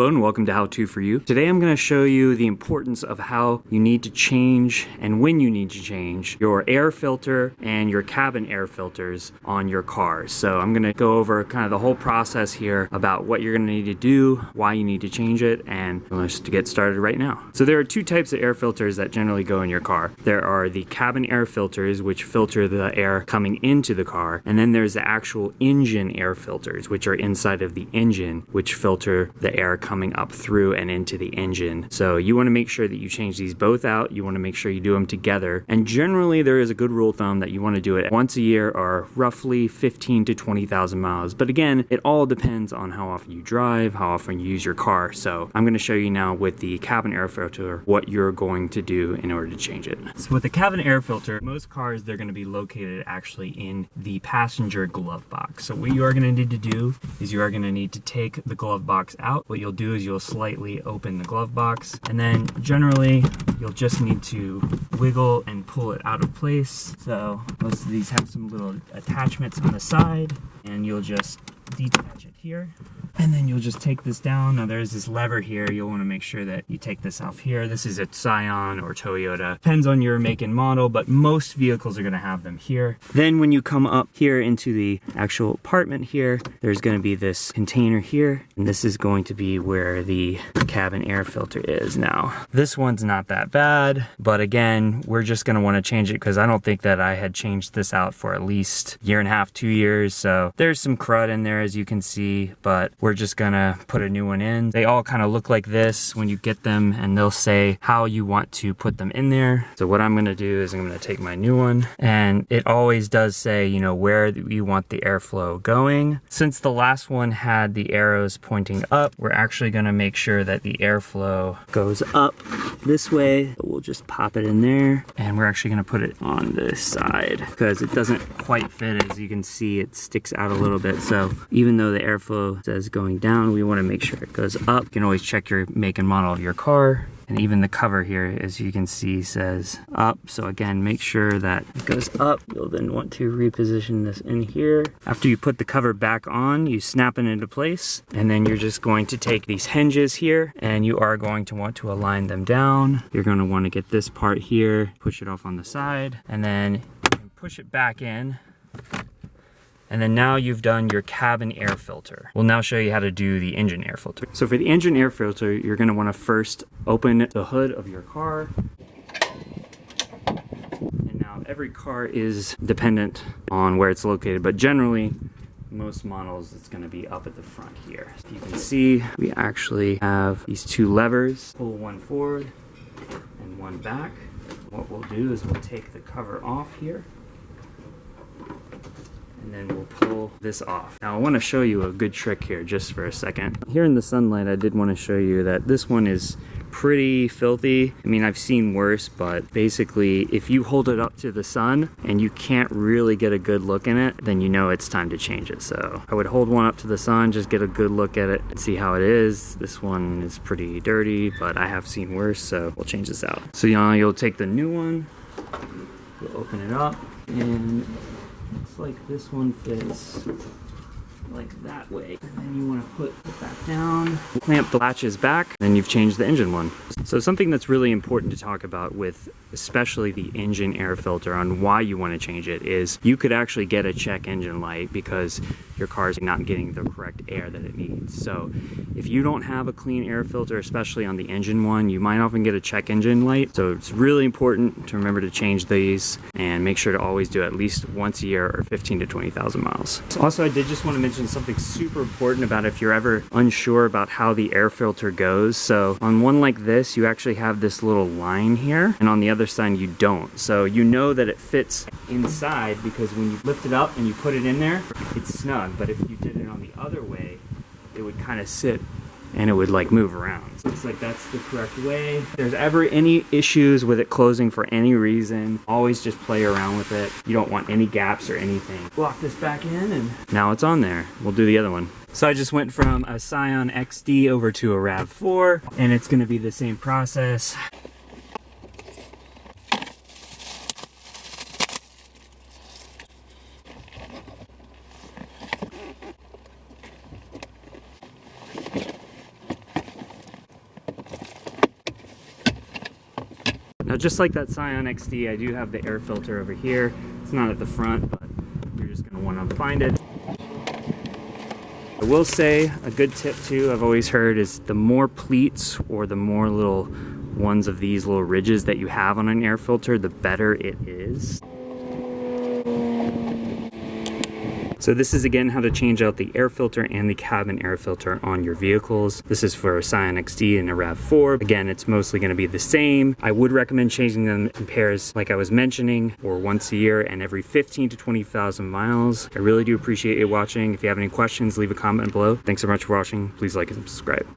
Hello and welcome to How To For You. Today I'm going to show you the importance of how you need to change and when you need to change your air filter and your cabin air filters on your car. So I'm going to go over kind of the whole process here about what you're going to need to do, why you need to change it, and let's get started right now. So there are two types of air filters that generally go in your car. There are the cabin air filters, which filter the air coming into the car, and then there's the actual engine air filters, which are inside of the engine, which filter the air coming up through and into the engine. So you want to make sure that you change these both out. You want to make sure you do them together. And generally there is a good rule of thumb that you want to do it once a year or roughly 15 to 20,000 miles. But again, it all depends on how often you drive, how often you use your car. So I'm going to show you now with the cabin air filter what you're going to do in order to change it. So with the cabin air filter, most cars, they're going to be located actually in the passenger glove box. So what you are going to need to do is you are going to need to take the glove box out. What you'll do is you'll slightly open the glove box, and then generally you'll just need to wiggle and pull it out of place. So most of these have some little attachments on the side, and you'll just detach it here. And then you'll just take this down. Now there's this lever here. You'll want to make sure that you take this off here. This is a Scion or Toyota. Depends on your make and model, but most vehicles are going to have them here. Then when you come up here into the actual apartment here, there's going to be this container here. And this is going to be where the cabin air filter is. Now, this one's not that bad, but again, we're just going to want to change it because I don't think that I had changed this out for at least a year and a half, 2 years. So there's some crud in there, as you can see, but we're just gonna put a new one in. They all kind of look like this when you get them, and they'll say how you want to put them in there. So what I'm gonna do is I'm gonna take my new one, and it always does say, you know, where you want the airflow going. Since the last one had the arrows pointing up, we're actually gonna make sure that the airflow goes up this way. We'll just pop it in there, and we're actually gonna put it on this side because it doesn't quite fit. As you can see, it sticks out a little bit. So even though the airflow says going down, we want to make sure it goes up. You can always check your make and model of your car. And even the cover here, as you can see, says up. So again, make sure that it goes up. You'll then want to reposition this in here. After you put the cover back on, you snap it into place. And then you're just going to take these hinges here, and you are going to want to align them down. You're going to want to get this part here, push it off on the side, and then you can push it back in. And then now you've done your cabin air filter. We'll now show you how to do the engine air filter. So for the engine air filter, you're gonna wanna first open the hood of your car. And now every car is dependent on where it's located, but generally, most models, it's gonna be up at the front here. You can see, we actually have these two levers. Pull one forward and one back. What we'll do is we'll take the cover off here, and then we'll pull this off. Now I want to show you a good trick here just for a second. Here in the sunlight, I did want to show you that this one is pretty filthy. I mean, I've seen worse, but basically if you hold it up to the sun and you can't really get a good look in it, then you know it's time to change it. So I would hold one up to the sun, just get a good look at it and see how it is. This one is pretty dirty, but I have seen worse, so we'll change this out. So you'll take the new one, you'll open it up, and looks like this one fits like that way. And then you want to put it back down, clamp the latches back, and then you've changed the engine one. So something that's really important to talk about with especially the engine air filter on why you want to change it is you could actually get a check engine light because your car is not getting the correct air that it needs. So if you don't have a clean air filter, especially on the engine one, you might often get a check engine light. So it's really important to remember to change these and make sure to always do it at least once a year or 15 to 20,000 miles. Also, I did just want to mention something super important about if you're ever unsure about how the air filter goes. So on one like this, you actually have this little line here, and on the other side you don't. So you know that it fits inside because when you lift it up and you put it in there, it's snug. But if you did it on the other way, it would kind of sit and it would like move around. So it's like that's the correct way. If there's ever any issues with it closing for any reason, always just play around with it. You don't want any gaps or anything. Block this back in and now it's on there. We'll do the other one. So I just went from a Scion XD over to a Rav4, and it's gonna be the same process. Now, just like that Scion XD, I do have the air filter over here. It's not at the front, but you're just gonna wanna find it. I will say a good tip too, I've always heard, is the more pleats or the more little ones of these little ridges that you have on an air filter, the better it is. So this is again how to change out the air filter and the cabin air filter on your vehicles. This is for a Scion XD and a Rav4. Again, it's mostly going to be the same. I would recommend changing them in pairs like I was mentioning, or once a year and every 15 to 20,000 miles. I really do appreciate you watching. If you have any questions, leave a comment below. Thanks so much for watching. Please like and subscribe.